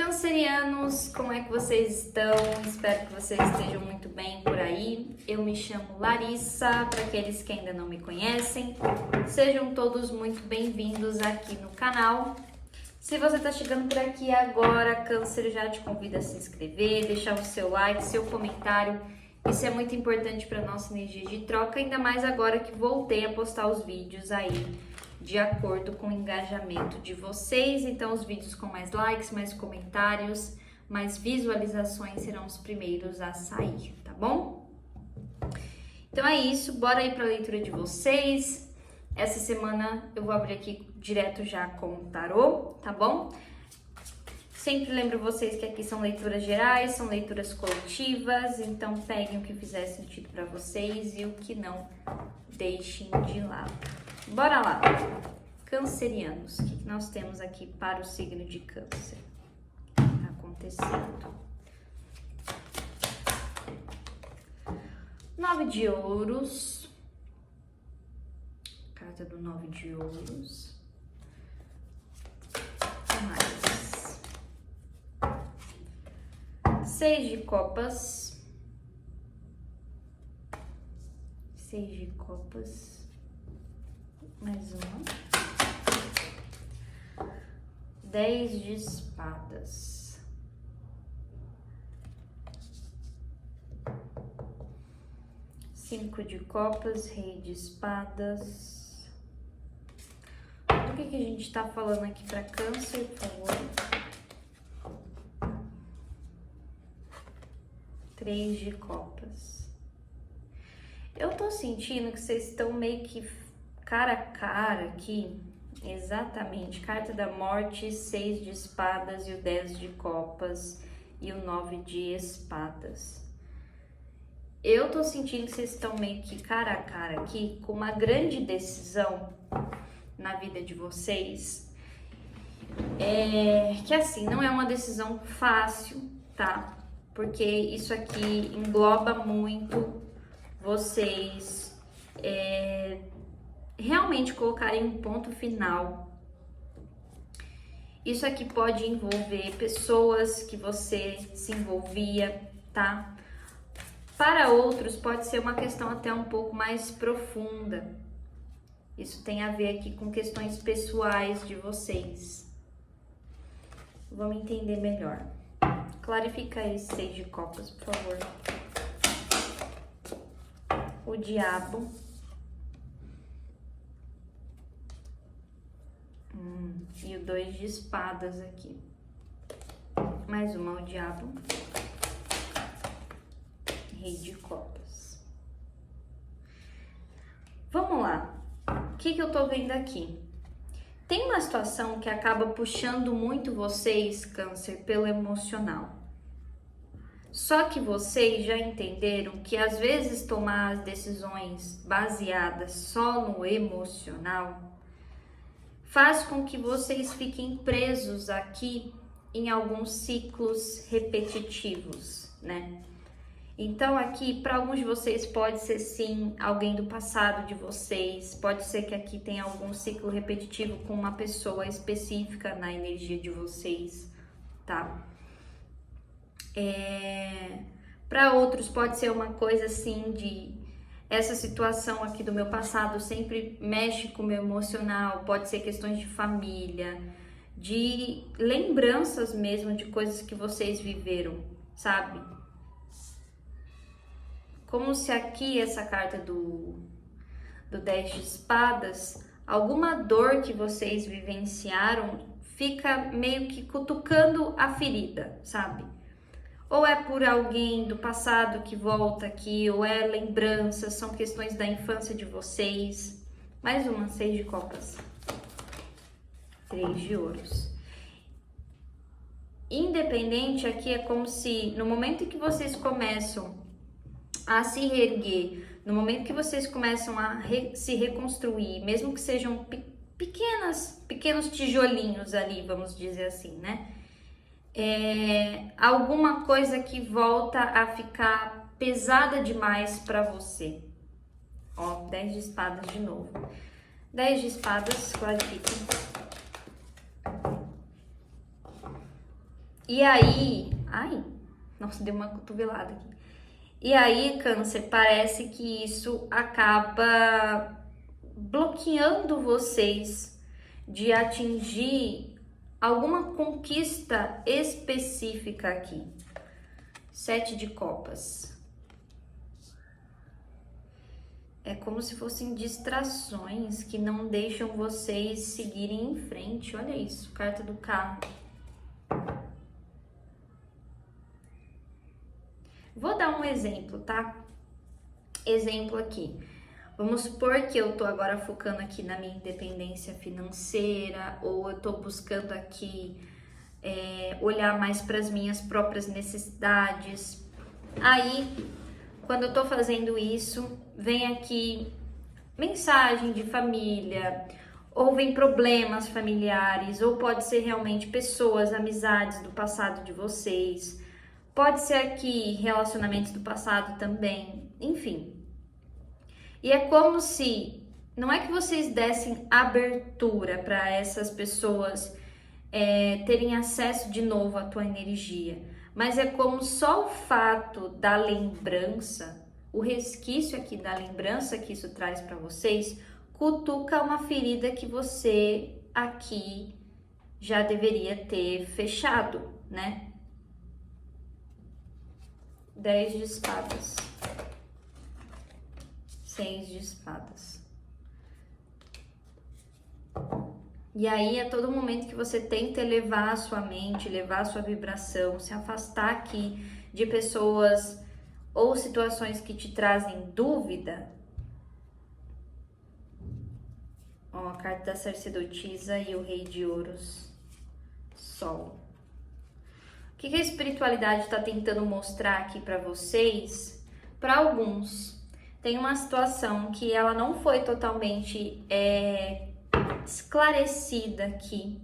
Cancerianos, como é que vocês estão? Espero que vocês estejam muito bem por aí. Eu me chamo Larissa, para aqueles que ainda não me conhecem, sejam todos muito bem-vindos aqui no canal. Se você está chegando por aqui agora, Câncer, já te convido a se inscrever, deixar o seu like, seu comentário. Isso é muito importante para nossa energia de troca, ainda mais agora que voltei a postar os vídeos aí de acordo com o engajamento de vocês. Então, os vídeos com mais likes, mais comentários, mais visualizações serão os primeiros a sair, tá bom? Então é isso, bora aí para a leitura de vocês. Essa semana eu vou abrir aqui direto já com o tarô, tá bom? Sempre lembro vocês que aqui são leituras gerais, são leituras coletivas, então peguem o que fizer sentido para vocês e o que não, deixem de lado. Bora lá! Cancerianos, o que nós temos aqui para o signo de Câncer? O que está acontecendo? 9 de ouros, carta do 9 de ouros, mais 6 de copas, 6 de copas, mais uma, 10 de espadas, 5 de copas, rei de espadas. O que a gente tá falando aqui para Câncer, por favor? 3 de copas. Eu tô sentindo que vocês estão meio que cara a cara aqui, exatamente, carta da morte, 6 de espadas e o 10 de copas e o 9 de espadas. Eu tô sentindo que vocês estão meio que cara a cara aqui, com uma grande decisão na vida de vocês, que assim, não é uma decisão fácil, tá? Porque isso aqui engloba muito vocês, realmente colocarem um ponto final. Isso aqui pode envolver pessoas que você se envolvia, tá? Para outros pode ser uma questão até um pouco mais profunda. Isso tem a ver aqui com questões pessoais de vocês. Vamos entender melhor. Clarifica aí 6 de copas, por favor. O diabo. E o 2 de espadas aqui. Mais uma, o diabo. Rei de copas. Vamos lá. O que eu tô vendo aqui? Tem uma situação que acaba puxando muito vocês, Câncer, pelo emocional. Só que vocês já entenderam que às vezes tomar as decisões baseadas só no emocional faz com que vocês fiquem presos aqui em alguns ciclos repetitivos, né? Então aqui, para alguns de vocês pode ser sim alguém do passado de vocês, pode ser que aqui tenha algum ciclo repetitivo com uma pessoa específica na energia de vocês, tá? Para outros pode ser uma coisa assim de essa situação aqui do meu passado sempre mexe com o meu emocional, pode ser questões de família, de lembranças mesmo de coisas que vocês viveram, sabe? Como se aqui essa carta do 10 de espadas, alguma dor que vocês vivenciaram fica meio que cutucando a ferida, sabe? Ou é por alguém do passado que volta aqui, ou é lembranças, são questões da infância de vocês. Mais uma, 6 de copas. 3 de ouros. Independente, aqui é como se no momento em que vocês começam a se reerguer, no momento que vocês começam a se reconstruir, mesmo que sejam pequenos tijolinhos ali, vamos dizer assim, né? Alguma coisa que volta a ficar pesada demais para você. Ó, 10 de espadas de novo. 10 de espadas, clarifiquem. E aí, ai, nossa, deu uma cotovelada aqui. E aí, Câncer, parece que isso acaba bloqueando vocês de atingir alguma conquista específica aqui. 7 de copas. É como se fossem distrações que não deixam vocês seguirem em frente. Olha isso, carta do carro. Vou dar um exemplo, tá? Exemplo aqui. Vamos supor que eu tô agora focando aqui na minha independência financeira, ou eu tô buscando aqui olhar mais para as minhas próprias necessidades. Aí, quando eu tô fazendo isso, vem aqui mensagem de família, ou vem problemas familiares, ou pode ser realmente pessoas, amizades do passado de vocês, pode ser aqui relacionamentos do passado também, enfim. E é como se, não é que vocês dessem abertura para essas pessoas terem acesso de novo à tua energia, mas é como só o fato da lembrança, o resquício aqui da lembrança que isso traz para vocês, cutuca uma ferida que você aqui já deveria ter fechado, né? 10 de espadas. 6 de espadas. E aí, a todo momento que você tenta elevar a sua mente, elevar a sua vibração, se afastar aqui de pessoas ou situações que te trazem dúvida. Ó, a carta da sacerdotisa e o rei de ouros. Sol. O que a espiritualidade está tentando mostrar aqui para vocês? Para alguns, tem uma situação que ela não foi totalmente esclarecida aqui.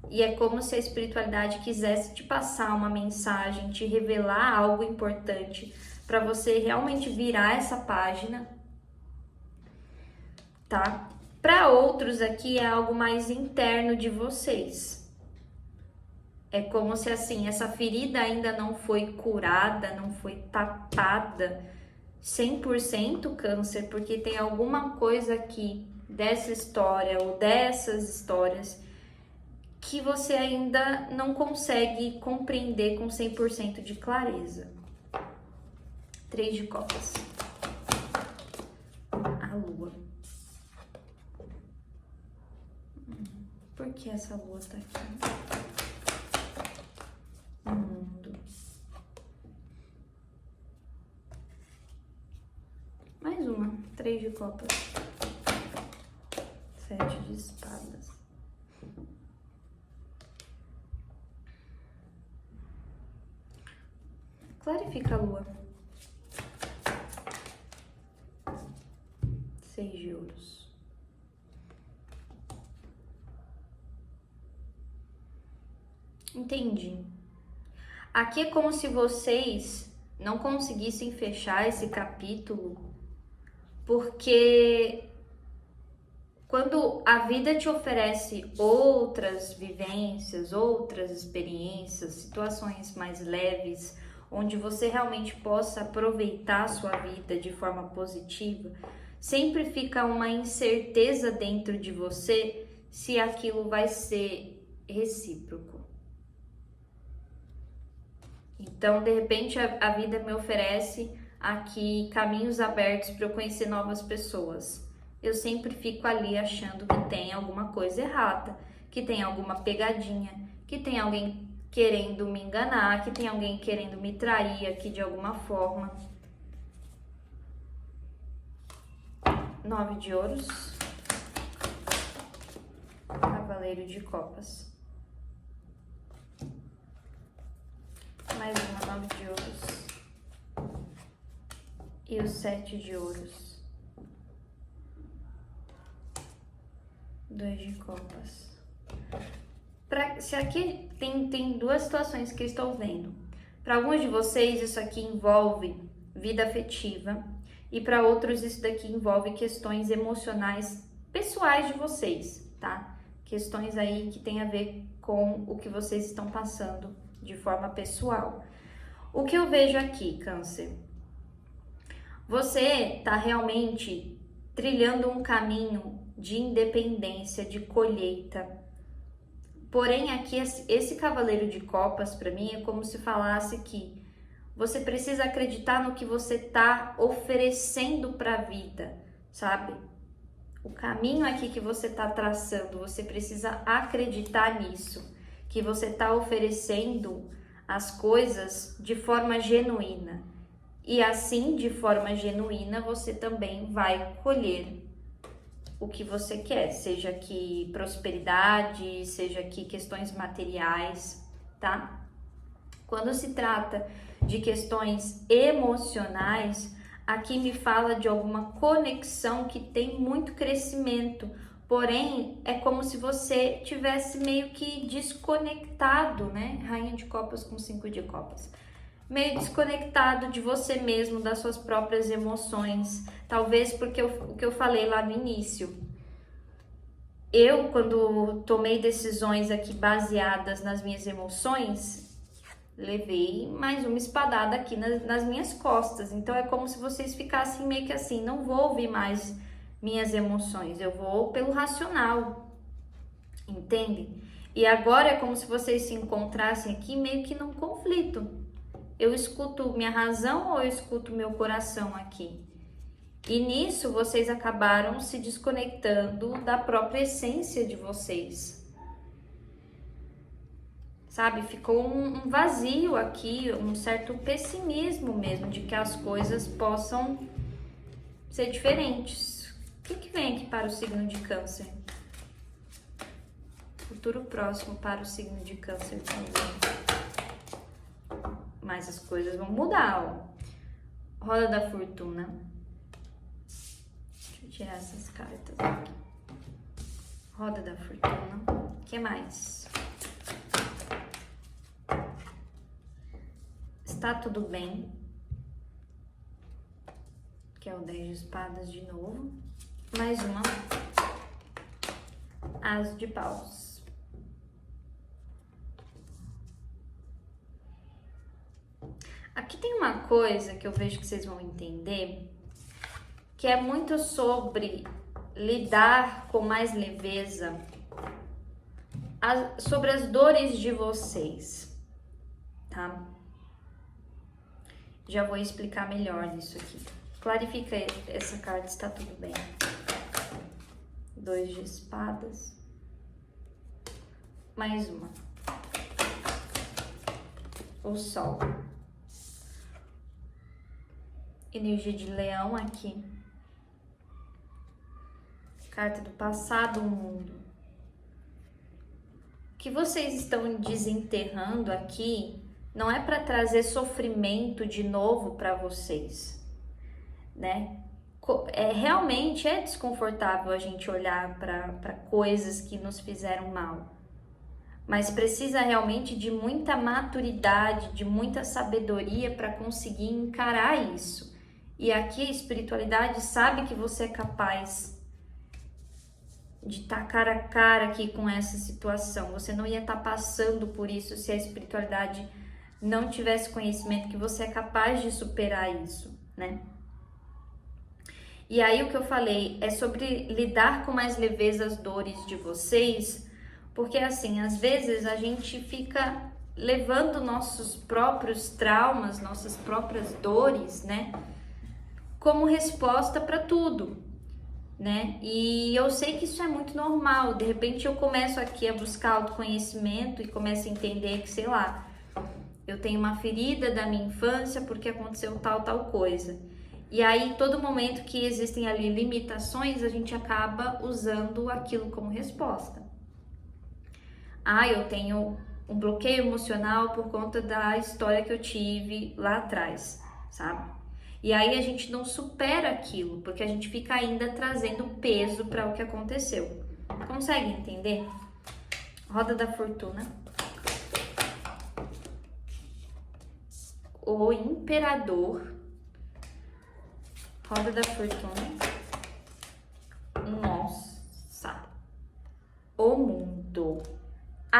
E é como se a espiritualidade quisesse te passar uma mensagem, te revelar algo importante para você realmente virar essa página, tá? Para outros aqui é algo mais interno de vocês. É como se assim, essa ferida ainda não foi curada, não foi tapada 100% Câncer, porque tem alguma coisa aqui dessa história ou dessas histórias que você ainda não consegue compreender com 100% de clareza. 3 de copas. A lua. Por que essa lua tá aqui? O mundo. Mais uma. 3 de copas. 7 de espadas. Clarifica a lua. 6 de ouros. Entendi. Aqui é como se vocês não conseguissem fechar esse capítulo, porque quando a vida te oferece outras vivências, outras experiências, situações mais leves, onde você realmente possa aproveitar a sua vida de forma positiva, sempre fica uma incerteza dentro de você se aquilo vai ser recíproco. Então, de repente, a vida me oferece aqui caminhos abertos para eu conhecer novas pessoas. Eu sempre fico ali achando que tem alguma coisa errada, que tem alguma pegadinha, que tem alguém querendo me enganar, que tem alguém querendo me trair aqui de alguma forma. 9 de ouros. Cavaleiro de copas. Mais uma, 9 de ouros. E o 7 de ouros. 2 de copas. Se aqui tem duas situações que eu estou vendo. Para alguns de vocês, isso aqui envolve vida afetiva. E para outros, isso daqui envolve questões emocionais pessoais de vocês, tá? Questões aí que tem a ver com o que vocês estão passando de forma pessoal. O que eu vejo aqui, Câncer? Você tá realmente trilhando um caminho de independência, de colheita. Porém, aqui, esse cavaleiro de copas, para mim, é como se falasse que você precisa acreditar no que você está oferecendo para a vida, sabe? O caminho aqui que você está traçando, você precisa acreditar nisso, que você está oferecendo as coisas de forma genuína. E assim, de forma genuína, você também vai colher o que você quer, seja aqui prosperidade, seja aqui questões materiais, tá? Quando se trata de questões emocionais, aqui me fala de alguma conexão que tem muito crescimento, porém é como se você tivesse meio que desconectado, né? Rainha de copas com 5 de copas. Meio desconectado de você mesmo, das suas próprias emoções. Talvez porque o que eu falei lá no início. Eu, quando tomei decisões aqui baseadas nas minhas emoções, levei mais uma espadada aqui nas minhas costas. Então é como se vocês ficassem meio que assim, não vou ouvir mais minhas emoções, eu vou pelo racional, entende? E agora é como se vocês se encontrassem aqui meio que num conflito. Eu escuto minha razão ou eu escuto meu coração aqui? E nisso vocês acabaram se desconectando da própria essência de vocês. Sabe, ficou um vazio aqui, um certo pessimismo mesmo de que as coisas possam ser diferentes. O que vem aqui para o signo de Câncer? Futuro próximo para o signo de Câncer também. Mas as coisas vão mudar, ó. Roda da Fortuna. Deixa eu tirar essas cartas aqui. Roda da Fortuna. O que mais? Está tudo bem. Que é o 10 de espadas de novo. Mais uma. As de paus. Aqui tem uma coisa que eu vejo que vocês vão entender, que é muito sobre lidar com mais leveza, sobre as dores de vocês, tá? Já vou explicar melhor isso aqui. Clarifica essa carta, está tudo bem. 2 de espadas. Mais uma. O sol. Energia de leão aqui. Carta do passado, o mundo. O que vocês estão desenterrando aqui não é para trazer sofrimento de novo para vocês, né? Realmente é desconfortável a gente olhar para coisas que nos fizeram mal. Mas precisa realmente de muita maturidade, de muita sabedoria para conseguir encarar isso. E aqui a espiritualidade sabe que você é capaz de estar cara a cara aqui com essa situação. Você não ia estar passando por isso se a espiritualidade não tivesse conhecimento que você é capaz de superar isso, né? E aí o que eu falei é sobre lidar com mais leveza as dores de vocês, porque assim, às vezes a gente fica levando nossos próprios traumas, nossas próprias dores, né, como resposta para tudo, né? E eu sei que isso é muito normal. De repente eu começo aqui a buscar autoconhecimento e começo a entender que, sei lá, eu tenho uma ferida da minha infância porque aconteceu tal coisa. E aí, todo momento que existem ali limitações, a gente acaba usando aquilo como resposta. Ah, eu tenho um bloqueio emocional por conta da história que eu tive lá atrás, sabe? E aí a gente não supera aquilo, porque a gente fica ainda trazendo peso para o que aconteceu. Consegue entender? Roda da Fortuna. O Imperador. Roda da Fortuna. Nossa. O mundo.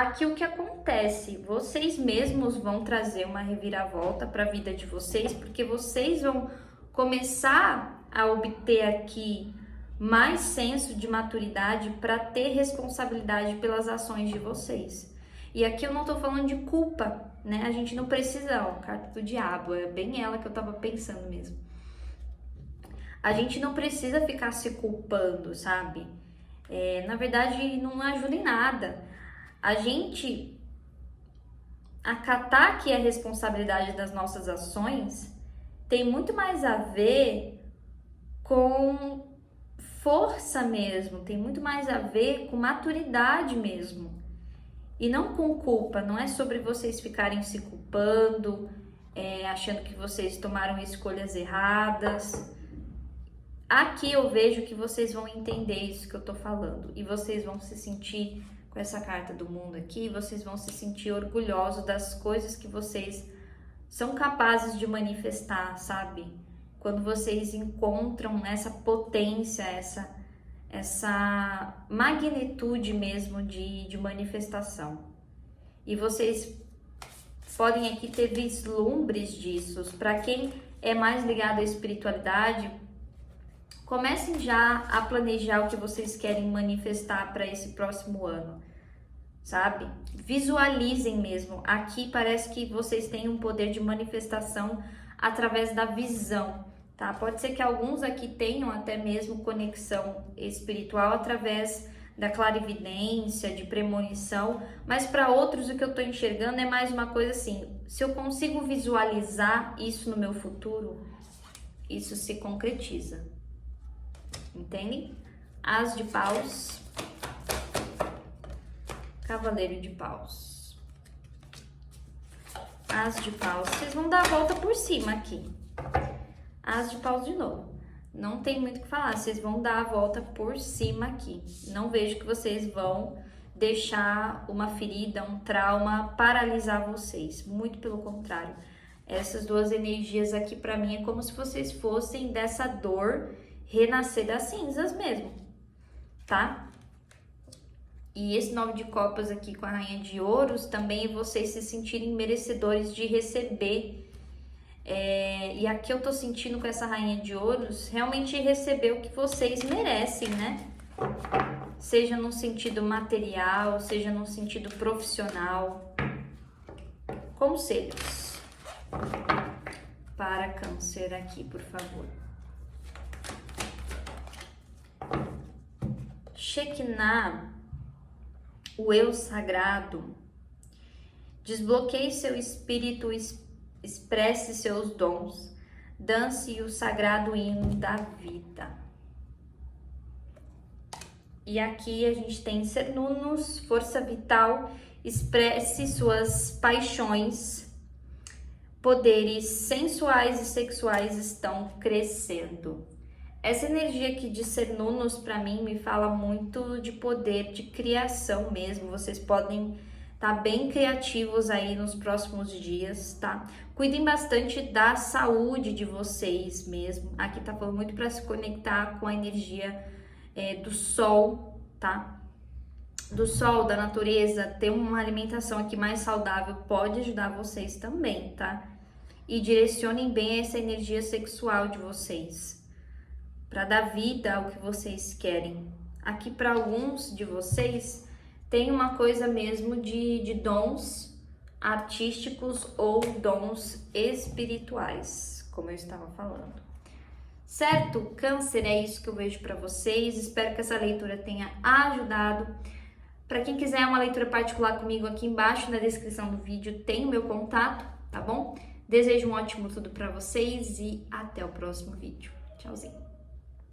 aqui o que acontece? Vocês mesmos vão trazer uma reviravolta para a vida de vocês, porque vocês vão começar a obter aqui mais senso de maturidade para ter responsabilidade pelas ações de vocês. E aqui eu não tô falando de culpa, né? A gente não precisa, ó, carta do diabo, é bem ela que eu tava pensando mesmo. A gente não precisa ficar se culpando, sabe? Na verdade, não ajuda em nada. A gente acatar que a responsabilidade das nossas ações tem muito mais a ver com força mesmo, tem muito mais a ver com maturidade mesmo. E não com culpa, não é sobre vocês ficarem se culpando, achando que vocês tomaram escolhas erradas. Aqui eu vejo que vocês vão entender isso que eu tô falando e vocês vão se sentir, com essa carta do mundo aqui, vocês vão se sentir orgulhosos das coisas que vocês são capazes de manifestar, sabe? Quando vocês encontram essa potência, essa magnitude mesmo de manifestação. E vocês podem aqui ter vislumbres disso. Para quem é mais ligado à espiritualidade, comecem já a planejar o que vocês querem manifestar para esse próximo ano, sabe? Visualizem mesmo. Aqui parece que vocês têm um poder de manifestação através da visão, tá? Pode ser que alguns aqui tenham até mesmo conexão espiritual através da clarividência, de premonição, mas para outros o que eu tô enxergando é mais uma coisa assim, se eu consigo visualizar isso no meu futuro, isso se concretiza. Entendem? As de paus, cavaleiro de paus, as de paus, vocês vão dar a volta por cima aqui, as de paus de novo, não tem muito o que falar, vocês vão dar a volta por cima aqui, não vejo que vocês vão deixar uma ferida, um trauma paralisar vocês, muito pelo contrário, essas duas energias aqui pra mim é como se vocês fossem dessa dor renascer das cinzas mesmo, tá? E esse 9 de copas aqui com a rainha de ouros também é vocês se sentirem merecedores de receber. E aqui eu tô sentindo com essa rainha de ouros realmente receber o que vocês merecem, né? Seja no sentido material, seja no sentido profissional. Conselhos para Câncer aqui, por favor. Shekinah, o eu sagrado, desbloqueie seu espírito, expresse seus dons, dance o sagrado hino da vida. E aqui a gente tem Cernunnos, força vital, expresse suas paixões, poderes sensuais e sexuais estão crescendo. Essa energia aqui de Cernunnos, para mim, me fala muito de poder, de criação mesmo. Vocês podem estar bem criativos aí nos próximos dias, tá? Cuidem bastante da saúde de vocês mesmo. Aqui tá falando muito para se conectar com a energia do sol, tá? Do sol, da natureza. Ter uma alimentação aqui mais saudável pode ajudar vocês também, tá? E direcionem bem essa energia sexual de vocês, para dar vida ao que vocês querem. Aqui para alguns de vocês tem uma coisa mesmo de dons artísticos ou dons espirituais, como eu estava falando. Certo? Câncer, é isso que eu vejo para vocês. Espero que essa leitura tenha ajudado. Para quem quiser uma leitura particular comigo, aqui embaixo na descrição do vídeo tem o meu contato, tá bom? Desejo um ótimo tudo para vocês e até o próximo vídeo. Tchauzinho.